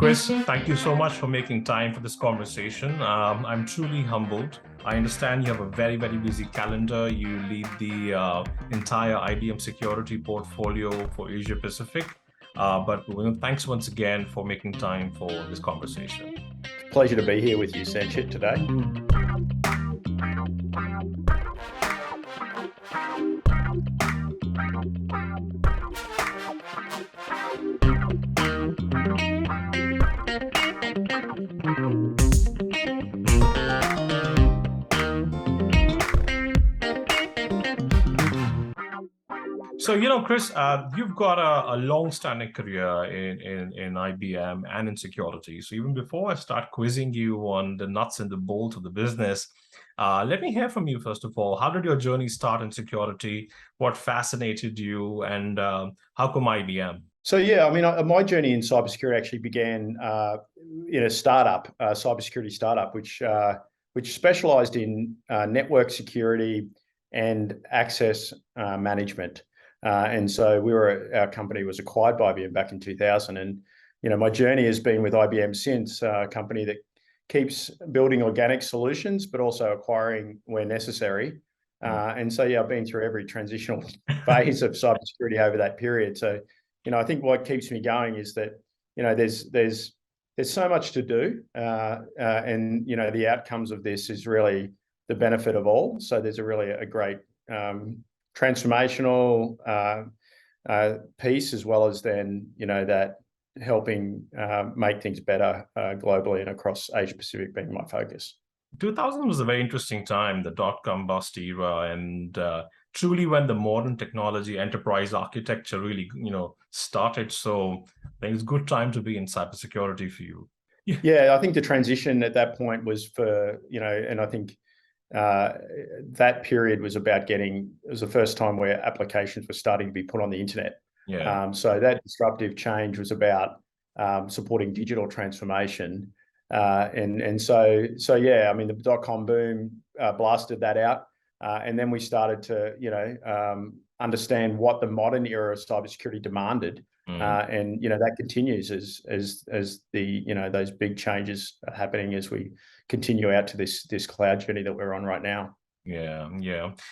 Chris, thank you so much for making time for this conversation. I'm truly humbled. I understand you have a very, very busy calendar. You lead the entire IBM Security portfolio for Asia Pacific. But thanks once again for making time for this conversation. Pleasure to be here with you, Sanchit, today. So, Chris, you've got a long-standing career in IBM and in security. So even before I start quizzing you on the nuts and the bolts of the business, let me hear from you, first of all. How did your journey start in security? What fascinated you? And how come IBM? So, yeah, I mean, my journey in cybersecurity actually began in a startup, a cybersecurity startup, which specialized in network security and access management. And so our company was acquired by IBM back in 2000. And, my journey has been with IBM since, a company that keeps building organic solutions, but also acquiring where necessary. And so, yeah, I've been through every transitional phase of cybersecurity over that period. So, I think what keeps me going is that, there's so much to do. And, the outcomes of this is really the benefit of all. So there's a great transformational piece, as well as then, that helping make things better globally and across Asia Pacific being my focus. 2000 was a very interesting time, the dot-com bust era, and truly when the modern technology enterprise architecture really, started. So I think it's a good time to be in cybersecurity for you. Yeah, I think the transition at that point was for, and I think that period was about it was the first time where applications were starting to be put on the internet. Yeah. So that disruptive change was about supporting digital transformation. And so yeah, I mean, the dot-com boom blasted that out. And then we started to, understand what the modern era of cybersecurity demanded. And, that continues as the, those big changes are happening as we continue out to this cloud journey that we're on right now. Yeah.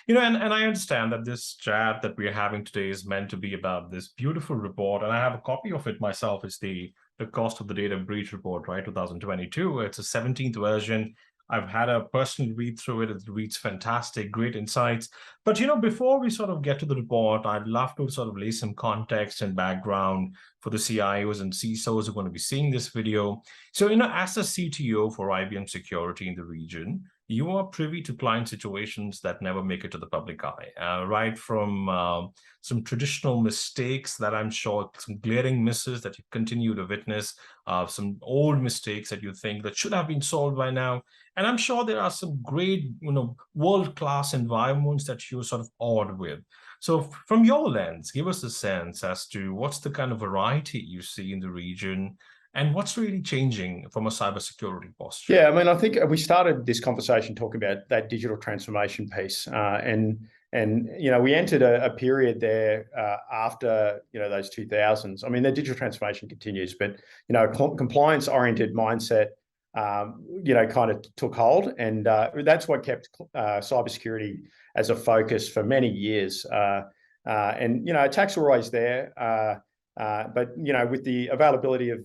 And I understand that this chat that we're having today is meant to be about this beautiful report, and I have a copy of it myself. It's the Cost of the Data Breach report, right? 2022. It's a 17th version. I've had a personal read through it. It reads fantastic, great insights. But, before we sort of get to the report, I'd love to sort of lay some context and background for the CIOs and CISOs who are going to be seeing this video. So, as a CTO for IBM Security in the region, you are privy to client situations that never make it to the public eye, right from some traditional mistakes that I'm sure, some glaring misses that you continue to witness, some old mistakes that you think that should have been solved by now. And I'm sure there are some great, world-class environments that you're sort of awed with. So from your lens, give us a sense as to what's the kind of variety you see in the region, and what's really changing from a cybersecurity posture? Yeah, I mean, I think we started this conversation talking about that digital transformation piece, and we entered a period there after those 2000s. I mean, the digital transformation continues, but compliance-oriented mindset, kind of took hold, and that's what kept cybersecurity as a focus for many years. And attacks were always there, but with the availability of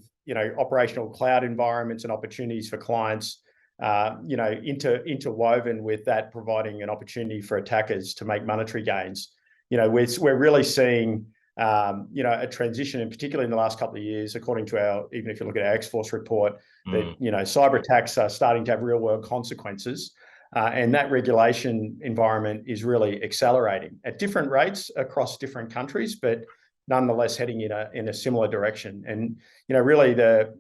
operational cloud environments and opportunities for clients, interwoven with that, providing an opportunity for attackers to make monetary gains. We're really seeing a transition, in particular in the last couple of years, according to even if you look at our X-Force report, that cyber attacks are starting to have real world consequences, and that regulation environment is really accelerating at different rates across different countries, but nonetheless heading in a similar direction. And really the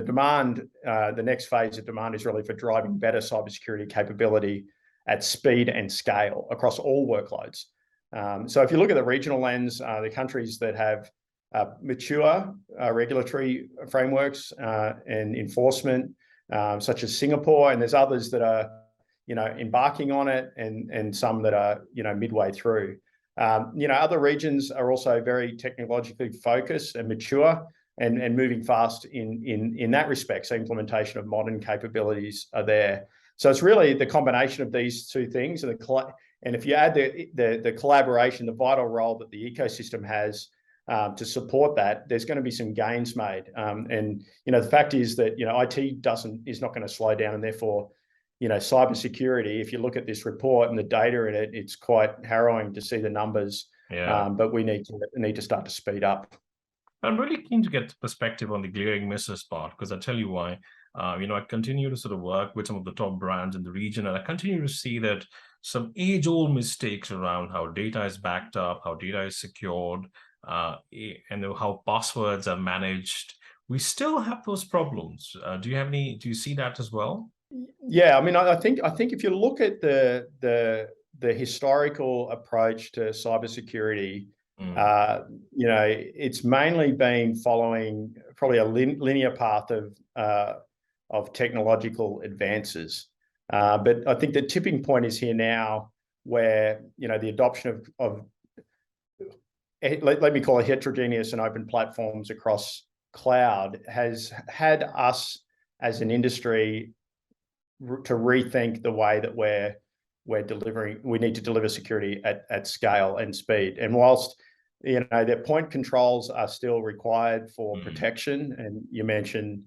demand, the next phase of demand is really for driving better cybersecurity capability at speed and scale across all workloads. So if you look at the regional lens, the countries that have mature regulatory frameworks and enforcement, such as Singapore, and there's others that are embarking on it, and some that are midway through. Other regions are also very technologically focused and mature and moving fast in that respect. So implementation of modern capabilities are there. So it's really the combination of these two things, and if you add the collaboration, the vital role that the ecosystem has to support that, there's going to be some gains made. And the fact is that IT is not going to slow down, and therefore cybersecurity. If you look at this report and the data in it, it's quite harrowing to see the numbers. Yeah. But we need to start to speed up. I'm really keen to get perspective on the glaring misses part, because I'll tell you why. I continue to sort of work with some of the top brands in the region, and I continue to see that some age-old mistakes around how data is backed up, how data is secured, and how passwords are managed. We still have those problems. Do you see that as well? Yeah, I mean, I think if you look at the historical approach to cybersecurity, it's mainly been following probably a linear path of technological advances. But I think the tipping point is here now, where the adoption of let me call it heterogeneous and open platforms across cloud has had us as an industry to rethink the way that we're delivering. We need to deliver security at scale and speed. And whilst their point controls are still required for protection, and you mentioned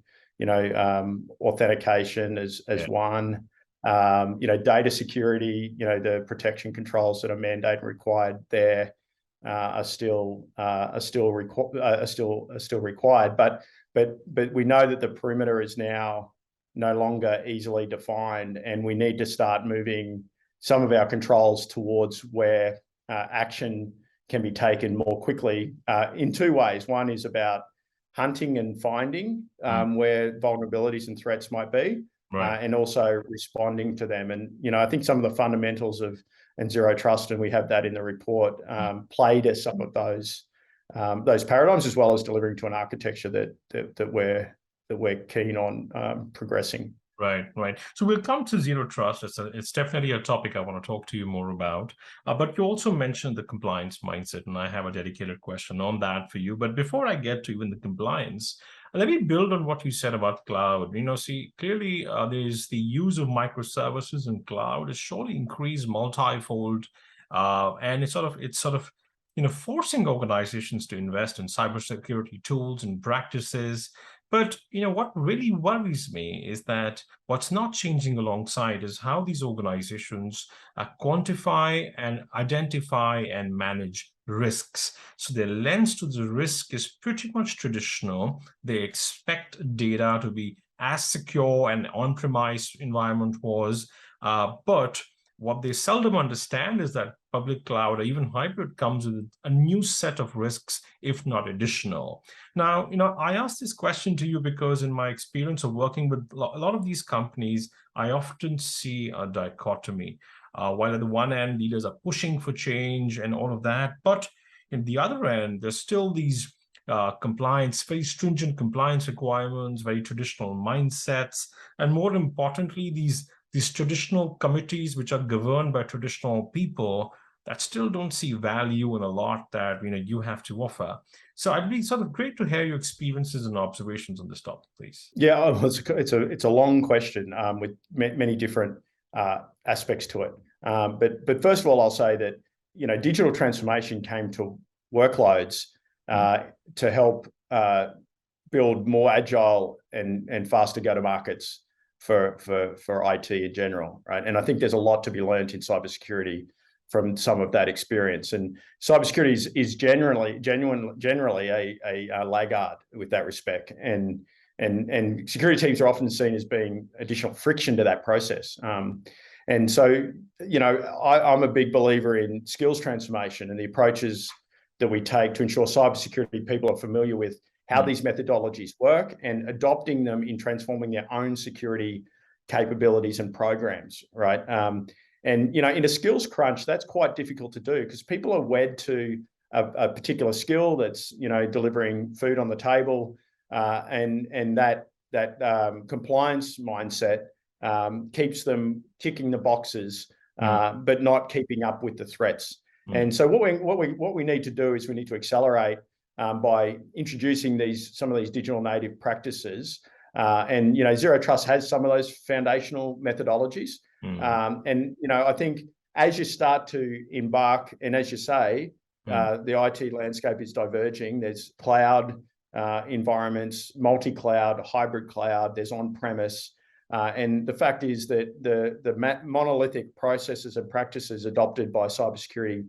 authentication as one, data security, the protection controls that are mandated and required there are still required. But we know that the perimeter is now no longer easily defined, and we need to start moving some of our controls towards where action can be taken more quickly in two ways. One is about hunting and finding where vulnerabilities and threats might be, and also responding to them. And I think some of the fundamentals of zero trust, and we have that in the report, play to some of those paradigms, as well as delivering to an architecture that we're keen on progressing. Right. So we'll come to zero trust. It's definitely a topic I want to talk to you more about. But you also mentioned the compliance mindset, and I have a dedicated question on that for you. But before I get to even the compliance, let me build on what you said about cloud. Clearly there's the use of microservices in cloud has surely increased multifold, and it's sort of forcing organizations to invest in cybersecurity tools and practices. But what really worries me is that what's not changing alongside is how these organizations quantify and identify and manage risks. So their lens to the risk is pretty much traditional. They expect data to be as secure an on-premise environment was, but what they seldom understand is that public cloud or even hybrid comes with a new set of risks, if not additional. Now, I ask this question to you because in my experience of working with a lot of these companies, I often see a dichotomy. While at the one end, leaders are pushing for change and all of that, but in the other end, there's still these very stringent compliance requirements, very traditional mindsets, and more importantly, these traditional committees which are governed by traditional people that still don't see value in a lot that you have to offer. So I'd be sort of great to hear your experiences and observations on this topic, please. Yeah, it's a long question with many different aspects to it. But first of all, I'll say that digital transformation came to workloads to help build more agile and faster go-to-markets for IT in general, right? And I think there's a lot to be learned in cybersecurity from some of that experience. And cybersecurity is generally a laggard with that respect. And security teams are often seen as being additional friction to that process. And so, I'm a big believer in skills transformation and the approaches that we take to ensure cybersecurity people are familiar with how these methodologies work and adopting them in transforming their own security capabilities and programs, right? And in a skills crunch, that's quite difficult to do because people are wed to a particular skill that's delivering food on the table, and that compliance mindset keeps them ticking the boxes, but not keeping up with the threats. And so what we need to do is we need to accelerate by introducing some of these digital native practices. And Zero Trust has some of those foundational methodologies. And I think as you start to embark, and as you say, the IT landscape is diverging. There's cloud environments, multi-cloud, hybrid cloud, there's on-premise. And the fact is that the monolithic processes and practices adopted by cybersecurity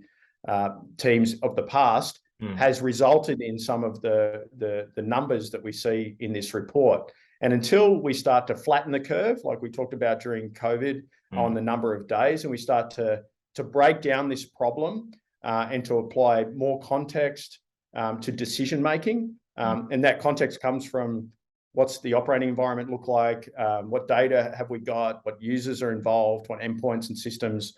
teams of the past has resulted in some of the numbers that we see in this report. And until we start to flatten the curve, like we talked about during COVID on the number of days, and we start to break down this problem and to apply more context to decision-making, and that context comes from what's the operating environment look like, what data have we got, what users are involved, what endpoints and systems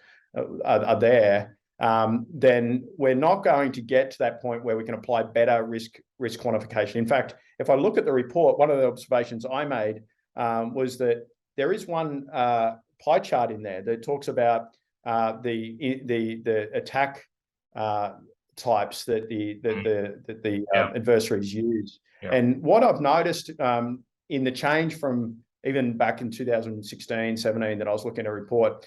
are there, then we're not going to get to that point where we can apply better risk quantification. In fact, if I look at the report, one of the observations I made was that there is one pie chart in there that talks about the attack types that the adversaries use. And what I've noticed in the change from even back in 2016, 17 that I was looking at a report,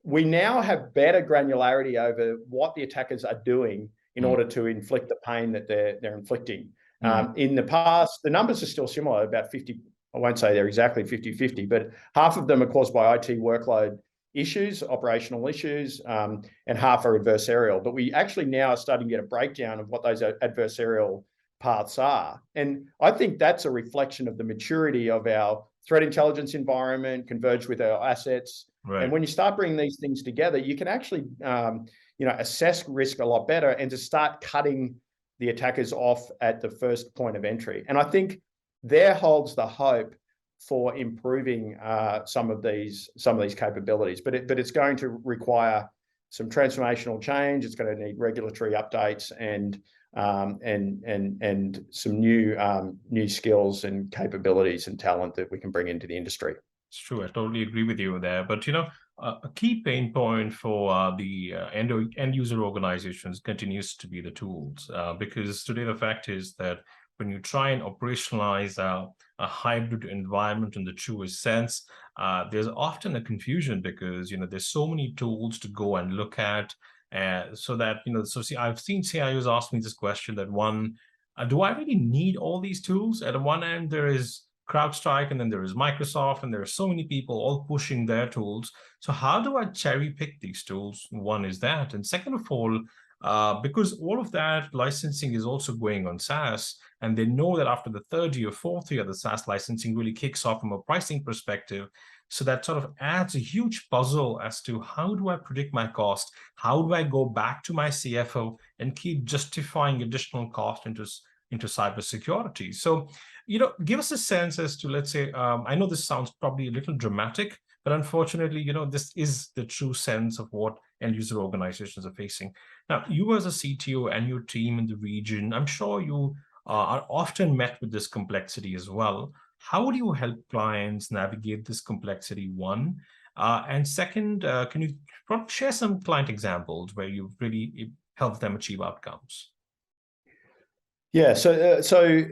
we now have better granularity over what the attackers are doing in order to inflict the pain that they're inflicting. In the past, the numbers are still similar, about 50, I won't say they're exactly 50-50, but half of them are caused by IT workload issues, operational issues, and half are adversarial. But we actually now are starting to get a breakdown of what those adversarial paths are. And I think that's a reflection of the maturity of our threat intelligence environment converged with our assets. Right. And when you start bringing these things together, you can actually, assess risk a lot better and to start cutting the attackers off at the first point of entry. And I think there holds the hope for improving some of these capabilities. But it's going to require some transformational change. It's going to need regulatory updates and some new skills and capabilities and talent that we can bring into the industry. It's true. I totally agree with you there. But a key pain point for the end user organizations continues to be the tools, because today the fact is that when you try and operationalize a hybrid environment in the truest sense, there's often a confusion because there's so many tools to go and look at. So that, I've seen CIOs ask me this question that do I really need all these tools? At one end, there is CrowdStrike, and then there is Microsoft, and there are so many people all pushing their tools. So how do I cherry pick these tools? One is that. And second of all, because all of that licensing is also going on SaaS, and they know that after the third year, fourth year, the SaaS licensing really kicks off from a pricing perspective. So that sort of adds a huge puzzle as to how do I predict my cost? How do I go back to my CFO and keep justifying additional cost into cybersecurity? So, give us a sense as to, let's say, I know this sounds probably a little dramatic, but unfortunately, this is the true sense of what end user organizations are facing. Now, you as a CTO and your team in the region, I'm sure you are often met with this complexity as well. How do you help clients navigate this complexity, one? And second, can you share some client examples where you've really helped them achieve outcomes? Yeah, so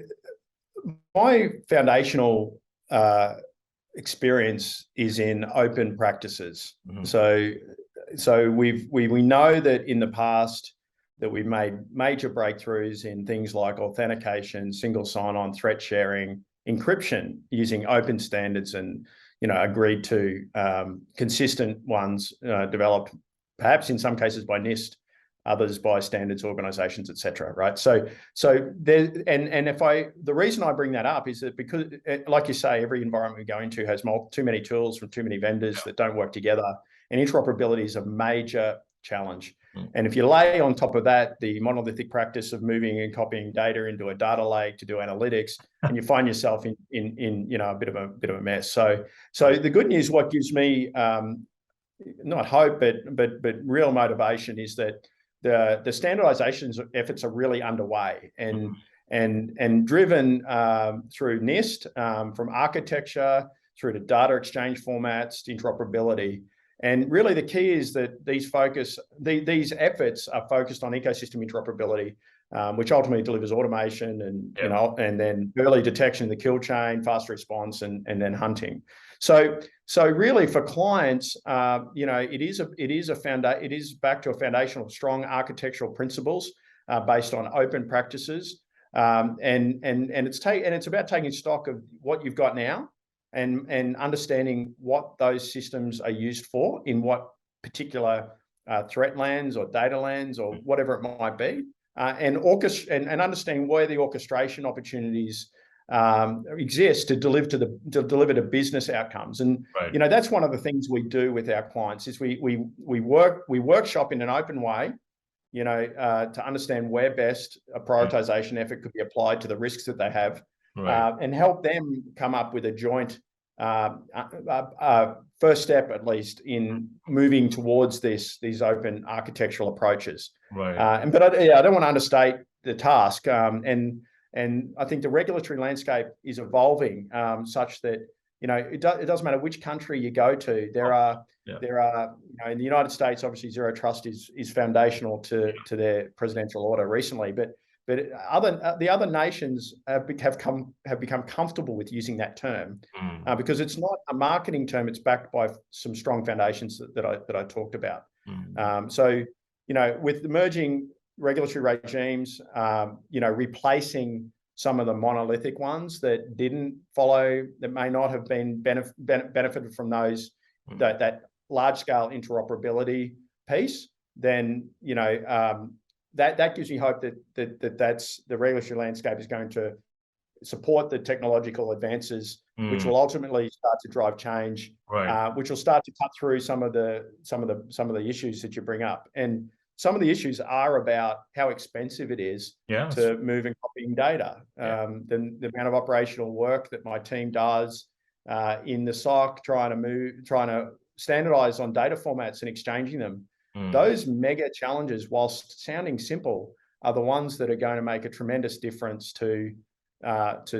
my foundational experience is in open practices. So we know that in the past that we've made major breakthroughs in things like authentication, single sign-on, threat sharing, encryption using open standards and agreed to consistent ones developed perhaps in some cases by NIST, others by standards organizations, etc. Right. So there, and the reason I bring that up is that because, like you say, every environment we go into has too many tools from too many vendors that don't work together, and interoperability is a major challenge. And if you lay on top of that the monolithic practice of moving and copying data into a data lake to do analytics, and you find yourself in a bit of a mess. So the good news, what gives me not hope but real motivation, is that the standardization efforts are really underway and driven through NIST, from architecture through to data exchange formats to interoperability. And really the key is that these efforts are focused on ecosystem interoperability, which ultimately delivers automation and, and then early detection in the kill chain, fast response, and then hunting. So really for clients, it is back to a foundation of strong architectural principles based on open practices, and it's about taking stock of what you've got now and understanding what those systems are used for in what particular threat lands or data lands or whatever it might be, and understanding where the orchestration opportunities exist to deliver to business outcomes. And that's one of the things we do with our clients is we workshop in an open way, to understand where best a prioritization effort could be applied to the risks that they have, and help them come up with a joint first step, at least, in moving towards these open architectural approaches. But I don't want to understate the task. And I think the regulatory landscape is evolving such that it doesn't matter which country you go to. There are in the United States, obviously zero trust is foundational to their presidential order recently, but the other nations have become comfortable with using that term because it's not a marketing term. It's backed by some strong foundations that I talked about. So with emerging regulatory regimes, replacing some of the monolithic ones that didn't follow, that may not have been benefited from those that large scale interoperability piece, then that gives me hope that's the regulatory landscape is going to support the technological advances, which will ultimately start to drive change, which will start to cut through some of the issues that you bring up. And some of the issues are about how expensive it is to move and copying data. The amount of operational work that my team does in the SOC, trying to standardize on data formats and exchanging them. Those mega challenges, whilst sounding simple, are the ones that are going to make a tremendous difference to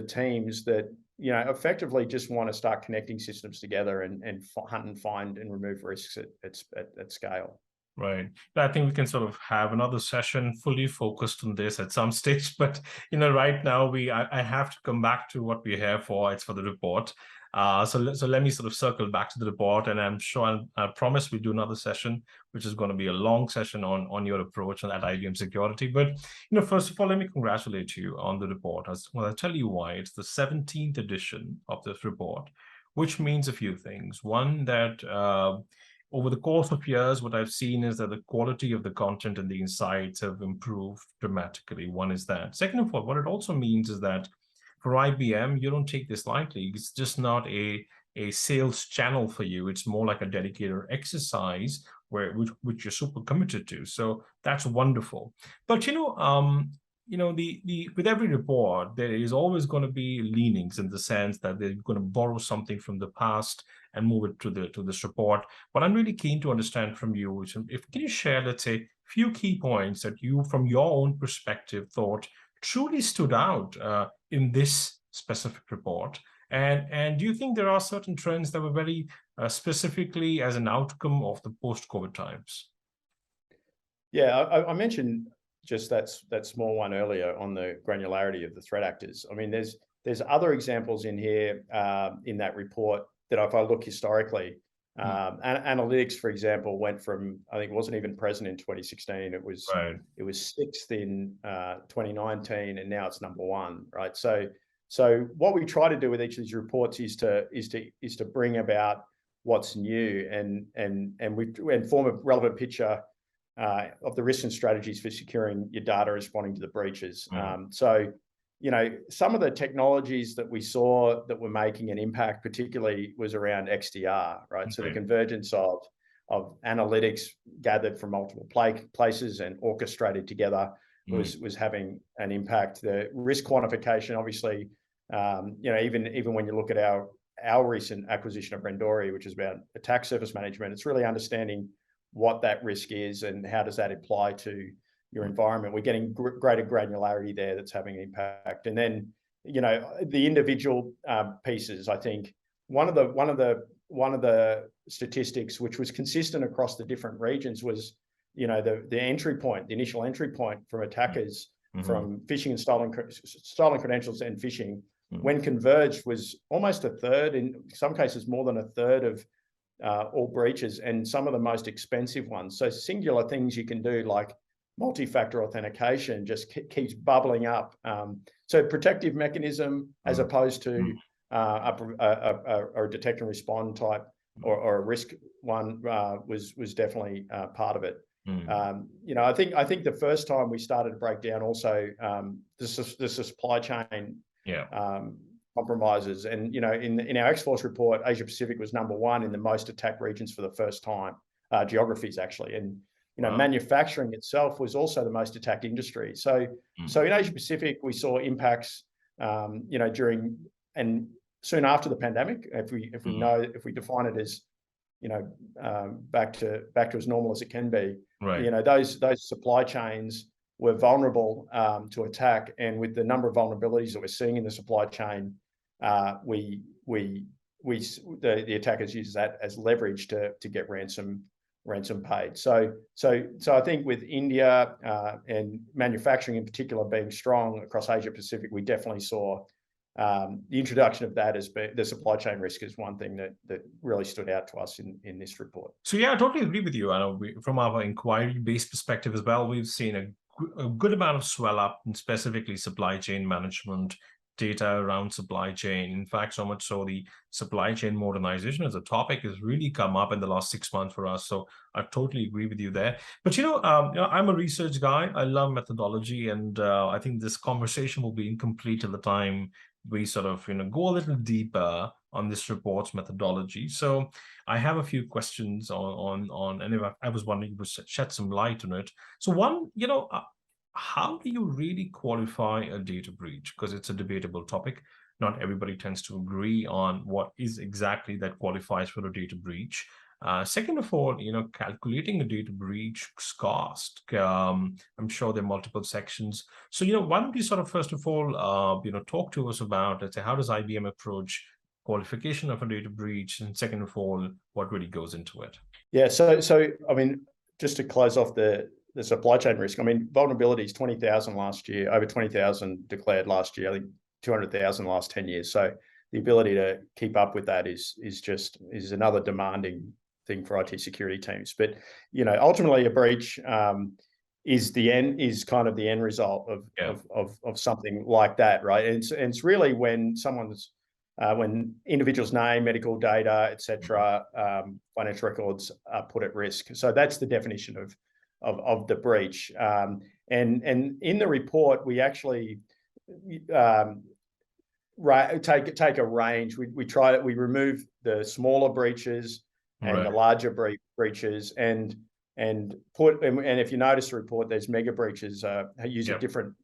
teams that effectively just want to start connecting systems together and hunt and find and remove risks at scale. Right. I think we can sort of have another session fully focused on this at some stage. But right now I have to come back to what we're here for. It's for the report. So let me sort of circle back to the report, and I'm sure I promise we'll do another session, which is going to be a long session on your approach at IBM Security. But first of all, let me congratulate you on the report. I'll tell you why. It's the 17th edition of this report, which means a few things. One, that over the course of years, what I've seen is that the quality of the content and the insights have improved dramatically. One is that. Second of all, what it also means is that for IBM, you don't take this lightly. It's just not a sales channel for you. It's more like a dedicated exercise which you're super committed to. So that's wonderful. But with every report, there is always going to be leanings in the sense that they're going to borrow something from the past and move it to this report. But I'm really keen to understand from you, can you share, let's say, a few key points that you, from your own perspective, thought truly stood out in this specific report? And do you think there are certain trends that were very specifically as an outcome of the post-COVID times? Yeah, I mentioned just that small one earlier on the granularity of the threat actors. I mean, there's other examples in here in that report that if I look historically, analytics, for example, went from, I think it wasn't even present in 2016. It was sixth in 2019, and now it's number one, right? So what we try to do with each of these reports is to bring about what's new and form a relevant picture of the risks and strategies for securing your data, responding to the breaches. So, some of the technologies that we saw that were making an impact, particularly, was around XDR, right? So the convergence of analytics gathered from multiple places and orchestrated together was having an impact. The risk quantification, obviously, even when you look at our recent acquisition of Rendori, which is about attack surface management, it's really understanding what that risk is and how does that apply to your environment. We're getting greater granularity there that's having an impact. And then, the individual pieces. I think one of the one of the statistics which was consistent across the different regions was, the entry point, the initial entry point from attackers from phishing and stolen credentials and phishing, when converged, was almost a third, in some cases more than a third of all breaches, and some of the most expensive ones. So singular things you can do, like multi-factor authentication, just keeps bubbling up. So protective mechanism as opposed to a detect and respond type or a risk one was definitely part of it. I think the first time we started to break down also the supply chain compromises, and in our X-Force report, Asia Pacific was #1 in the most attacked regions for the first time, geographies actually, and manufacturing itself was also the most attacked industry. So in Asia Pacific we saw impacts during and soon after the pandemic, if we define it as back to as normal as it can be. Right. Those supply chains were vulnerable to attack, and with the number of vulnerabilities that we're seeing in the supply chain, the attackers use that as leverage to get ransom paid. So I think with India and manufacturing in particular being strong across Asia Pacific, we definitely saw the introduction of that as the supply chain risk is one thing that really stood out to us in this report. So yeah, I totally agree with you. I know from our inquiry-based perspective as well, we've seen a good amount of swell up in specifically supply chain management, data around supply chain. In fact, so much so the supply chain modernization as a topic has really come up in the last 6 months for us. So I totally agree with you there. But I'm a research guy. I love methodology, and I think this conversation will be incomplete till the time we sort of go a little deeper on this report's methodology. So I have a few questions on and if I was wondering if you would shed some light on it. So one, how do you really qualify a data breach? Because it's a debatable topic. Not everybody tends to agree on what is exactly that qualifies for a data breach. Second of all, calculating a data breach cost. I'm sure there are multiple sections. So, why don't you sort of first of all, talk to us about, let's say, how does IBM approach qualification of a data breach, and second of all, what really goes into it? Yeah. So I mean, just to close off the supply chain risk, I mean, vulnerabilities 20,000 last year, over 20,000 declared last year. I think 200,000 last 10 years. So the ability to keep up with that is another demanding thing for IT security teams. But ultimately a breach is kind of the end result of something like that, right? And it's really when when individuals' name, medical data, etc., financial records are put at risk. So that's the definition of the breach. And in the report we actually take a range. We remove the smaller breaches and the larger breaches, and if you notice the report, there's mega breaches use a different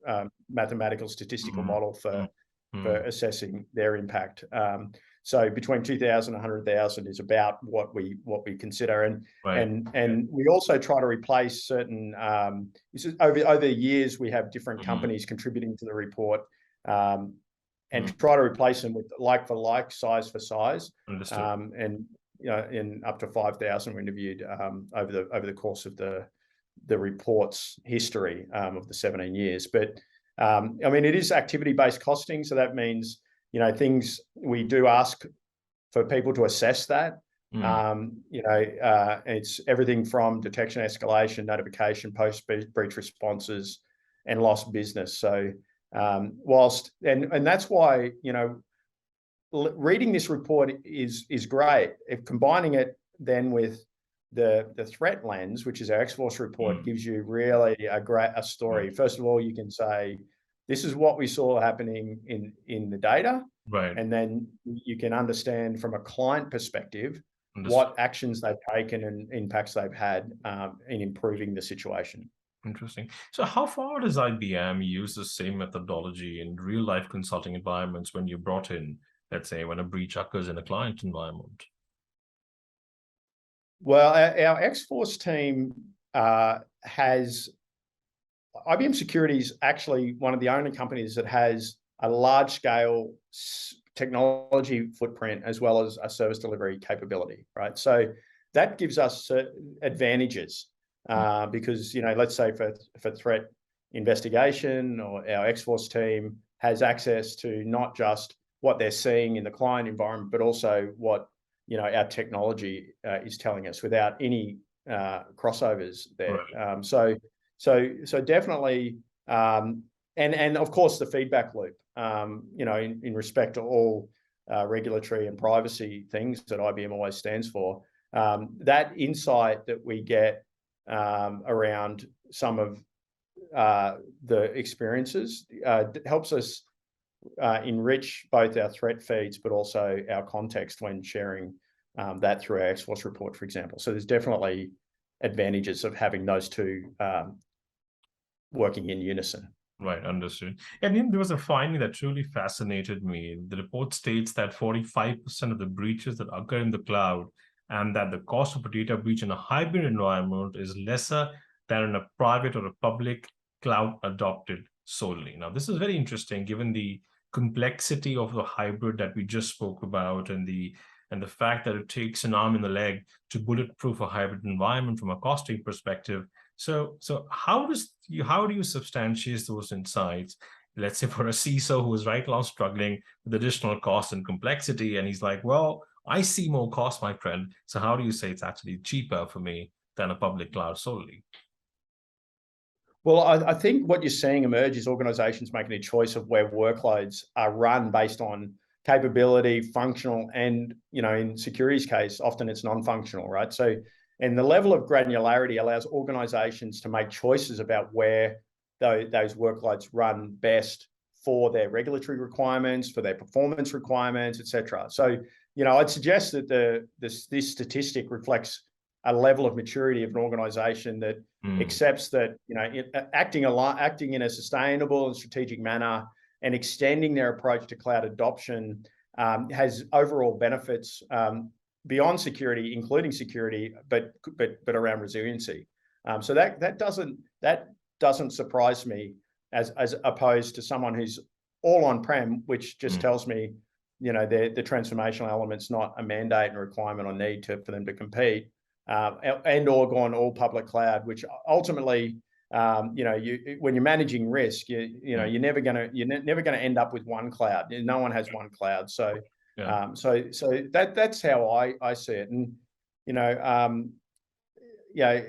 mathematical statistical model for assessing their impact. So between 2,000 and 100,000 is about what we consider, and we also try to replace certain. Over the years, we have different companies contributing to the report, and try to replace them with like for like, size for size. Understood. And in up to 5,000 were interviewed over the course of the report's history of the 17 years. But I mean, it is activity-based costing, so that means things we do ask for people to assess that. It's everything from detection, escalation, notification, post-breach responses, and lost business. So whilst and that's why reading this report is great. If combining it then with the threat lens, which is our X-Force report, gives you really a story. First of all, you can say, this is what we saw happening in the data. Right. And then you can understand from a client perspective what actions they've taken and impacts they've had in improving the situation. Interesting. So how far does IBM use the same methodology in real life consulting environments when you're brought in, let's say, when a breach occurs in a client environment? Well, our X-Force team has IBM Security is actually one of the only companies that has a large-scale technology footprint as well as a service delivery capability, right? So that gives us advantages because, you know, let's say for threat investigation, or our X-Force team has access to not just what they're seeing in the client environment, but also what, you know, our technology is telling us without any crossovers there. Right. So definitely, and of course the feedback loop, you know, in respect to all regulatory and privacy things that IBM always stands for, that insight that we get around some of the experiences helps us enrich both our threat feeds, but also our context when sharing that through our X-Force report, for example. So there's definitely advantages of having those two working in unison. Right, understood. And then there was a finding that truly fascinated me. The report states that 45% of the breaches that occur in the cloud, and that the cost of a data breach in a hybrid environment is lesser than in a private or a public cloud adopted solely. Now, this is very interesting given the complexity of the hybrid that we just spoke about, and the fact that it takes an arm and a leg to bulletproof a hybrid environment from a costing perspective. So how do you substantiate those insights? Let's say for a CISO who is right now struggling with additional cost and complexity, and he's like, well, I see more cost, my friend. So how do you say it's actually cheaper for me than a public cloud solely? Well, I think what you're seeing emerge is organizations making a choice of where workloads are run based on capability, functional, and, you know, in security's case, often it's non-functional, right? So, and the level of granularity allows organizations to make choices about where those workloads run best for their regulatory requirements, for their performance requirements, et cetera. So, you know, I'd suggest that this statistic reflects a level of maturity of an organization that accepts that, you know, acting in a sustainable and strategic manner and extending their approach to cloud adoption has overall benefits beyond security, including security, but around resiliency. So that doesn't surprise me as opposed to someone who's all on-prem, which just tells me, you know, the transformational element's not a mandate and requirement or need for them to compete. And or gone all public cloud, which ultimately, you know, when you're managing risk, you know, you're never gonna end up with one cloud. No one has one cloud. So, so that's how I see it. And, you know, yeah,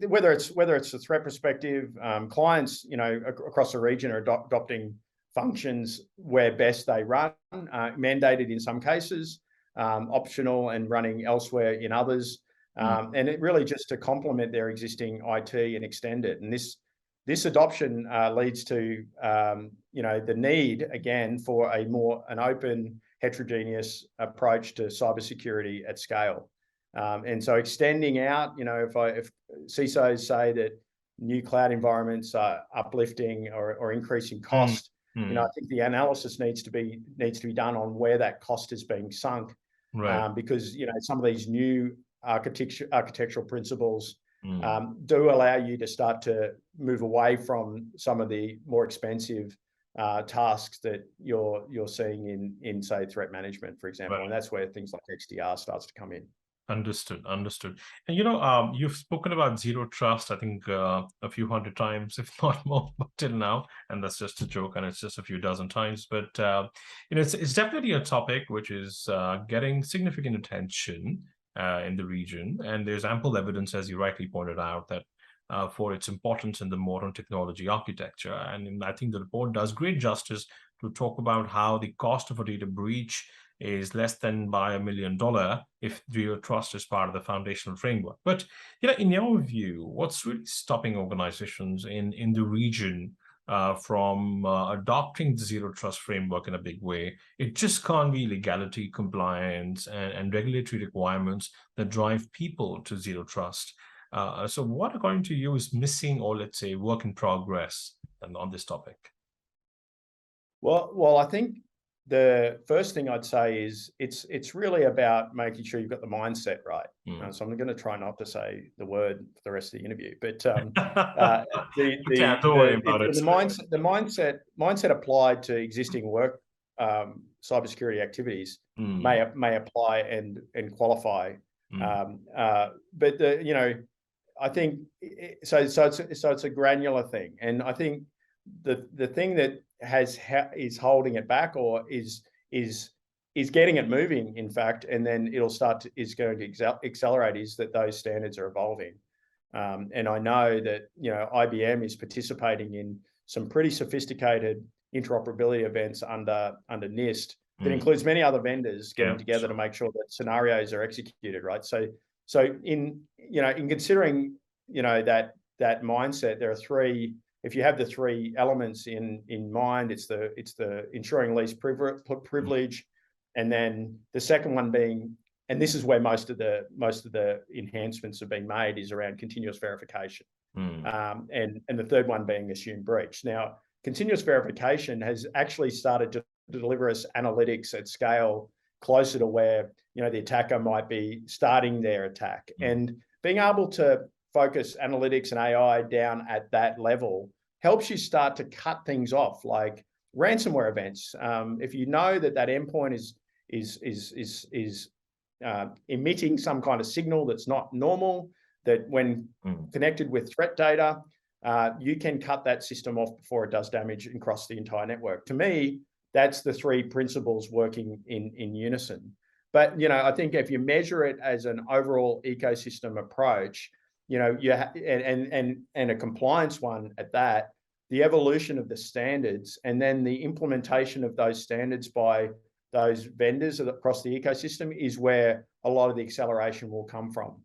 whether it's a threat perspective, clients, you know, across the region are adopting functions where best they run, mandated in some cases, optional and running elsewhere in others. And it really just to complement their existing IT and extend it. And this adoption leads to, you know, the need again for an open, heterogeneous approach to cybersecurity at scale. And so extending out, you know, if CISOs say that new cloud environments are uplifting or increasing cost, you know, I think the analysis needs to be done on where that cost is being sunk, right? Because, you know, some of these new architectural principles do allow you to start to move away from some of the more expensive tasks that you're seeing in say threat management, for example, and that's where things like XDR starts to come in. Understood. And, you know, you've spoken about zero trust, I think a few hundred times, if not more, till now, and that's just a joke, and it's just a few dozen times. But you know, it's definitely a topic which is getting significant attention in the region, and there's ample evidence, as you rightly pointed out, that for its importance in the modern technology architecture. And I think the report does great justice to talk about how the cost of a data breach is less than by $1 million if zero trust is part of the foundational framework. But, you know, in your view, what's really stopping organizations in the region from adopting the zero trust framework in a big way? It just can't be legality, compliance, and regulatory requirements that drive people to zero trust. So what, according to you, is missing, or let's say work in progress on this topic? Well, I think the first thing I'd say is it's really about making sure you've got the mindset right. So I'm going to try not to say the word for the rest of the interview, but the mindset applied to existing work cybersecurity activities may apply and qualify. But I think so it's a granular thing, and I think the thing that is holding it back, or is getting it moving, in fact, and then is going to accelerate, is that those standards are evolving. And I know that IBM is participating in some pretty sophisticated interoperability events under NIST that includes many other vendors getting together to make sure that scenarios are executed right. So in considering that mindset, there are three. If you have the three elements in mind, it's the ensuring least privilege, and then the second one being, and this is where most of the enhancements have been made, is around continuous verification, and the third one being assumed breach. Now, continuous verification has actually started to deliver us analytics at scale closer to where the attacker might be starting their attack, and being able to focus analytics and AI down at that level helps you start to cut things off, like ransomware events. If you know that endpoint is emitting some kind of signal that's not normal, that when connected with threat data, you can cut that system off before it does damage across the entire network. To me, that's the three principles working in unison. But I think if you measure it as an overall ecosystem approach, and a compliance one at that, the evolution of the standards and then the implementation of those standards by those vendors across the ecosystem is where a lot of the acceleration will come from.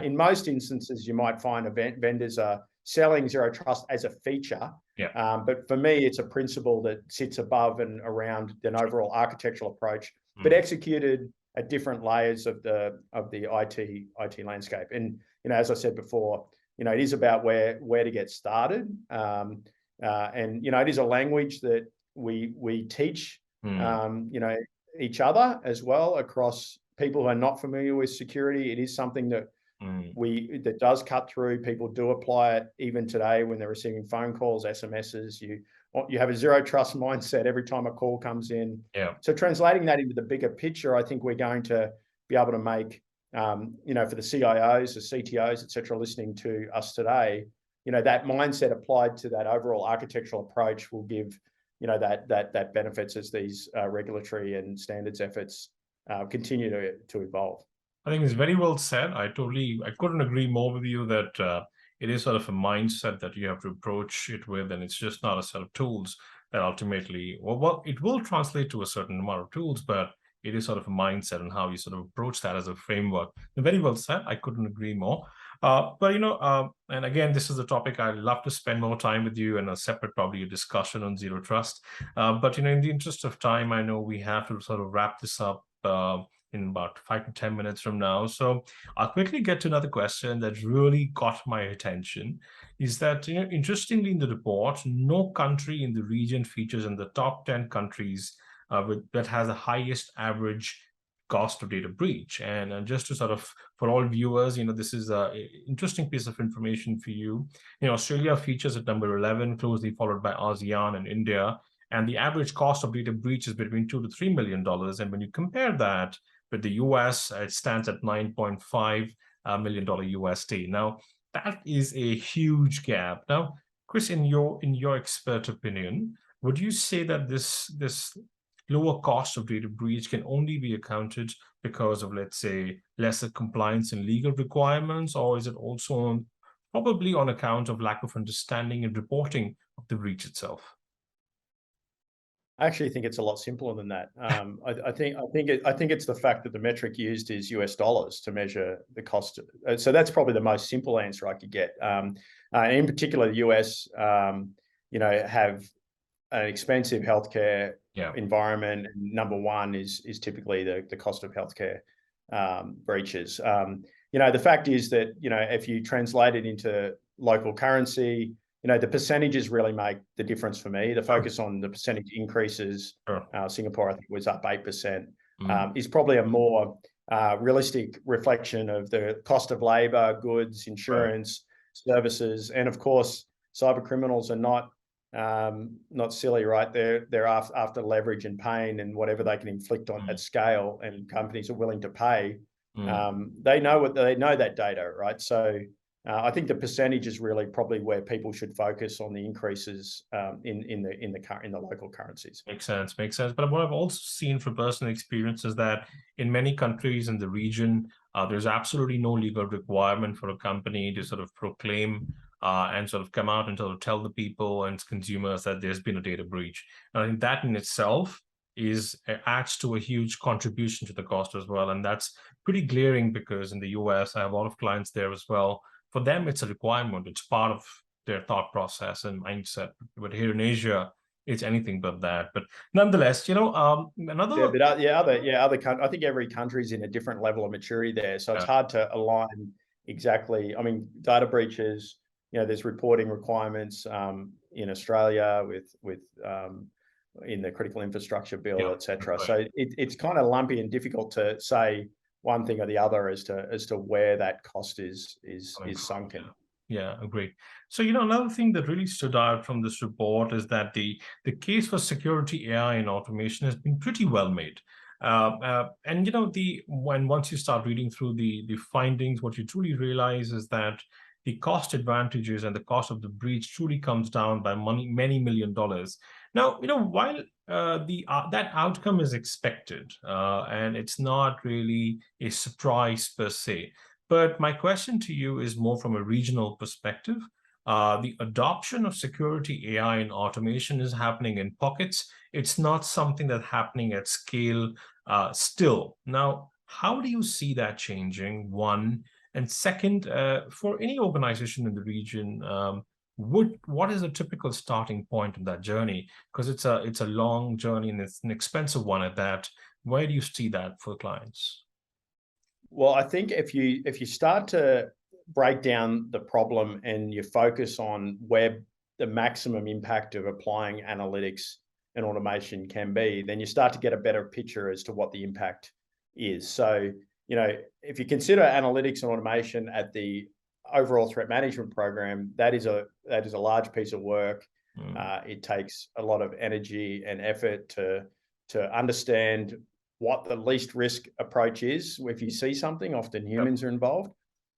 In most instances, you might find vendors are selling zero trust as a feature, but for me, it's a principle that sits above and around an overall architectural approach, but executed at different layers of the IT landscape. And as I said before, it is about where to get started, and it is a language that we teach each other as well across people who are not familiar with security. It is something that that does cut through. People do apply it even today when they're receiving phone calls, SMSs. You have a zero trust mindset every time a call comes in. So translating that into the bigger picture, I think we're going to be able to make, for the CIOs, the CTOs, et cetera, listening to us today, that mindset applied to that overall architectural approach will give, that benefits as these regulatory and standards efforts continue to evolve. I think it's very well said. I couldn't agree more with you that it is sort of a mindset that you have to approach it with, and it's just not a set of tools that ultimately, well, it will translate to a certain amount of tools, but it is sort of a mindset and how you sort of approach that as a framework. Very well said. I couldn't agree more. But and again, this is a topic I'd love to spend more time with you in a separate, probably a discussion on zero trust. But in the interest of time, I know we have to sort of wrap this up in about 5 to 10 minutes from now. So I'll quickly get to another question that really caught my attention, is that, interestingly in the report, no country in the region features in the top 10 countries that has the highest average cost of data breach. And just to sort of, for all viewers, this is an interesting piece of information for you. Australia features at number 11, closely followed by ASEAN and India. And the average cost of data breach is between $2 to $3 million. And when you compare that with the US, it stands at $9.5 million USD. Now, that is a huge gap. Now, Chris, in your expert opinion, would you say that this lower cost of data breach can only be accounted because of, let's say, lesser compliance and legal requirements, or is it also probably on account of lack of understanding and reporting of the breach itself? I actually think it's a lot simpler than that. I think it's the fact that the metric used is US dollars to measure the cost. So that's probably the most simple answer I could get. In particular, the US, have an expensive healthcare environment. Number one is typically the cost of healthcare breaches. The fact is that if you translate it into local currency, the percentages really make the difference for me. The focus on the percentage increases, Singapore, I think, was up 8%, is probably a more realistic reflection of the cost of labor, goods, insurance, services. And of course, cyber criminals are not not silly, right? They're after leverage and pain and whatever they can inflict on at scale, and companies are willing to pay. They know that data, right? So I think the percentage is really probably where people should focus on the increases in the local currencies. Makes sense. But what I've also seen from personal experience is that in many countries in the region, there's absolutely no legal requirement for a company to sort of proclaim and sort of come out and sort of tell the people and consumers that there's been a data breach. And I think that in itself adds to a huge contribution to the cost as well. And that's pretty glaring because in the US, I have a lot of clients there as well. For them, it's a requirement. It's part of their thought process and mindset. But here in Asia, it's anything but that. But nonetheless, I think every country's in a different level of maturity there, so it's hard to align exactly. I mean, data breaches, there's reporting requirements in Australia with in the critical infrastructure bill, etc. Right. So it's kind of lumpy and difficult to say one thing or the other as to where that cost is sunken. Yeah, agreed. So, another thing that really stood out from this report is that the case for security, AI, and automation has been pretty well made. And once you start reading through the findings, what you truly realize is that the cost advantages and the cost of the breach truly comes down by many $1 million. Now, while that outcome is expected, and it's not really a surprise per se, but my question to you is more from a regional perspective. The adoption of security, AI, and automation is happening in pockets. It's not something that's happening at scale still. Now, how do you see that changing, one? And second, for any organization in the region, what is a typical starting point of that journey? Because it's a long journey and it's an expensive one at that. Where do you see that for clients? Well, I think if you start to break down the problem and you focus on where the maximum impact of applying analytics and automation can be, then you start to get a better picture as to what the impact is. So, if you consider analytics and automation at the overall threat management program, that is a large piece of work. It takes a lot of energy and effort to understand what the least risk approach is. If you see something, often humans are involved.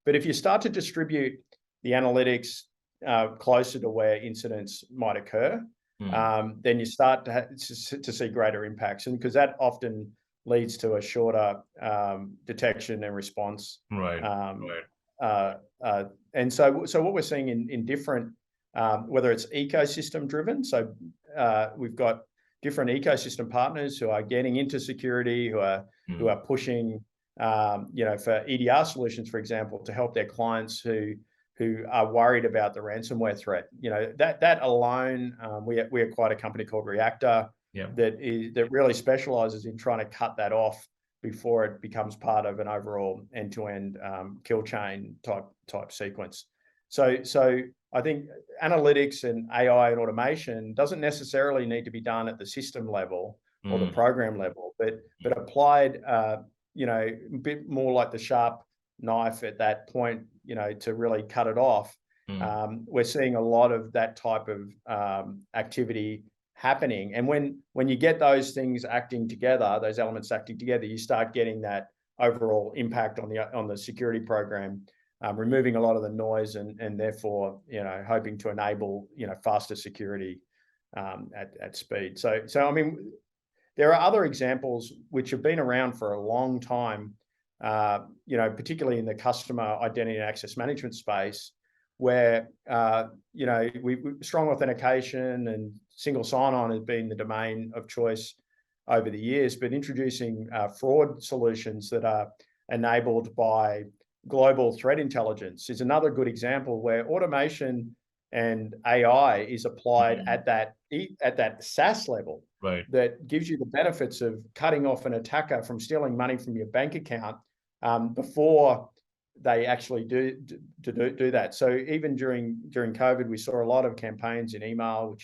But if you start to distribute the analytics closer to where incidents might occur, then you start to see greater impacts, and because that often leads to a shorter detection and response. Right. And so what we're seeing in different, whether it's ecosystem driven, so we've got different ecosystem partners who are getting into security, who are pushing, for EDR solutions, for example, to help their clients who are worried about the ransomware threat. That alone, we acquired a company called Reactor that really specializes in trying to cut that off before it becomes part of an overall end-to-end kill chain type sequence. So I think analytics and AI and automation doesn't necessarily need to be done at the system level or the program level, but applied, a bit more like the sharp knife at that point, to really cut it off. We're seeing a lot of that type of activity happening. And when you get those things acting together, those elements acting together, you start getting that overall impact on the security program, removing a lot of the noise and therefore, hoping to enable, faster security at speed. So I mean, there are other examples which have been around for a long time, particularly in the customer identity and access management space, where we strong authentication and single sign-on has been the domain of choice over the years, but introducing fraud solutions that are enabled by global threat intelligence is another good example where automation and AI is applied at that SaaS level, right, that gives you the benefits of cutting off an attacker from stealing money from your bank account before they actually do that. So even during COVID, we saw a lot of campaigns in email,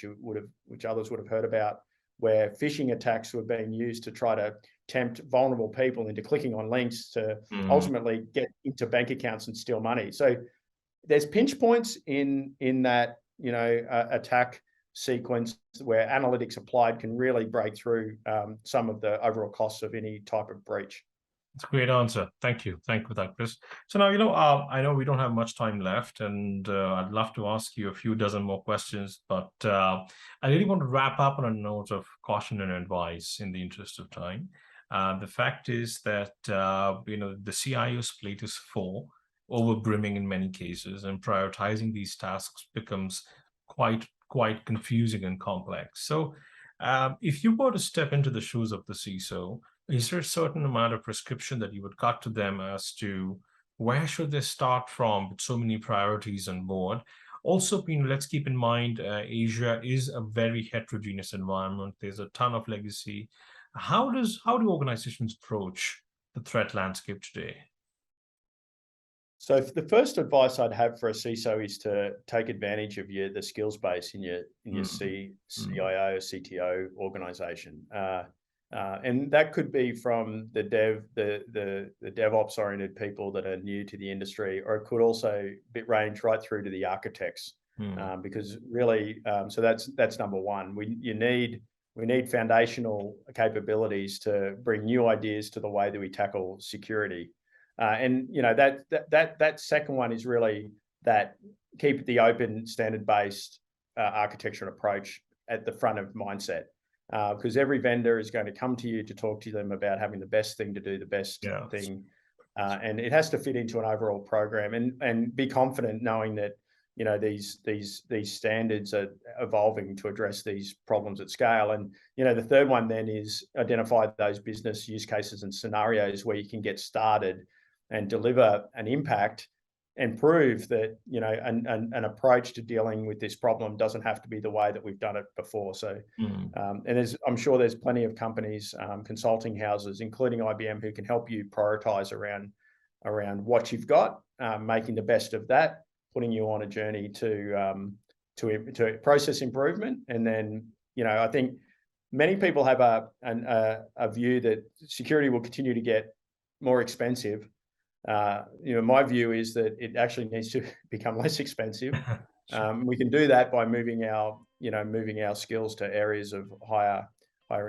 which others would have heard about, where phishing attacks were being used to try to tempt vulnerable people into clicking on links to ultimately get into bank accounts and steal money. So there's pinch points in that attack sequence where analytics applied can really break through some of the overall costs of any type of breach. It's a great answer. Thank you. Thank you for that, Chris. So now, I know we don't have much time left, and I'd love to ask you a few dozen more questions, but I really want to wrap up on a note of caution and advice in the interest of time. The fact is that, the CIO's plate is full, over brimming in many cases, and prioritizing these tasks becomes quite confusing and complex. So if you were to step into the shoes of the CISO, is there a certain amount of prescription that you would cut to them as to where should they start from with so many priorities on board? Also, let's keep in mind, Asia is a very heterogeneous environment. There's a ton of legacy. How do organizations approach the threat landscape today? So the first advice I'd have for a CISO is to take advantage of the skills base in your CIO or CTO organization. And that could be from the DevOps oriented people that are new to the industry, or it could also range right through to the architects, because really, so that's number one. We need foundational capabilities to bring new ideas to the way that we tackle security. And that second one is really that keep the open standard-based architecture and approach at the front of mindset. Because every vendor is going to come to you to talk to them about having the best thing to do the best thing, and it has to fit into an overall program. And be confident knowing that these standards are evolving to address these problems at scale. And the third one then is identify those business use cases and scenarios where you can get started and deliver an impact and prove that an approach to dealing with this problem doesn't have to be the way that we've done it before. So, and I'm sure there's plenty of companies, consulting houses, including IBM, who can help you prioritize around what you've got, making the best of that, putting you on a journey to process improvement. And then, I think many people have a view that security will continue to get more expensive. My view is that it actually needs to become less expensive. We can do that by moving our skills to areas of higher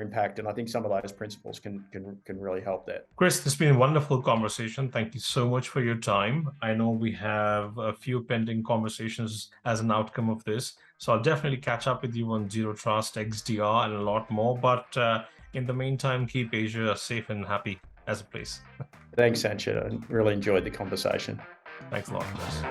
impact, and I think some of those principles can really help that. Chris, this has been a wonderful conversation. Thank you so much for your time. I know we have a few pending conversations as an outcome of this, so I'll definitely catch up with you on Zero Trust, XDR, and a lot more. But in the meantime, keep Asia safe and happy as a place. Thanks, Sanchit. I really enjoyed the conversation. Thanks a lot, Chris.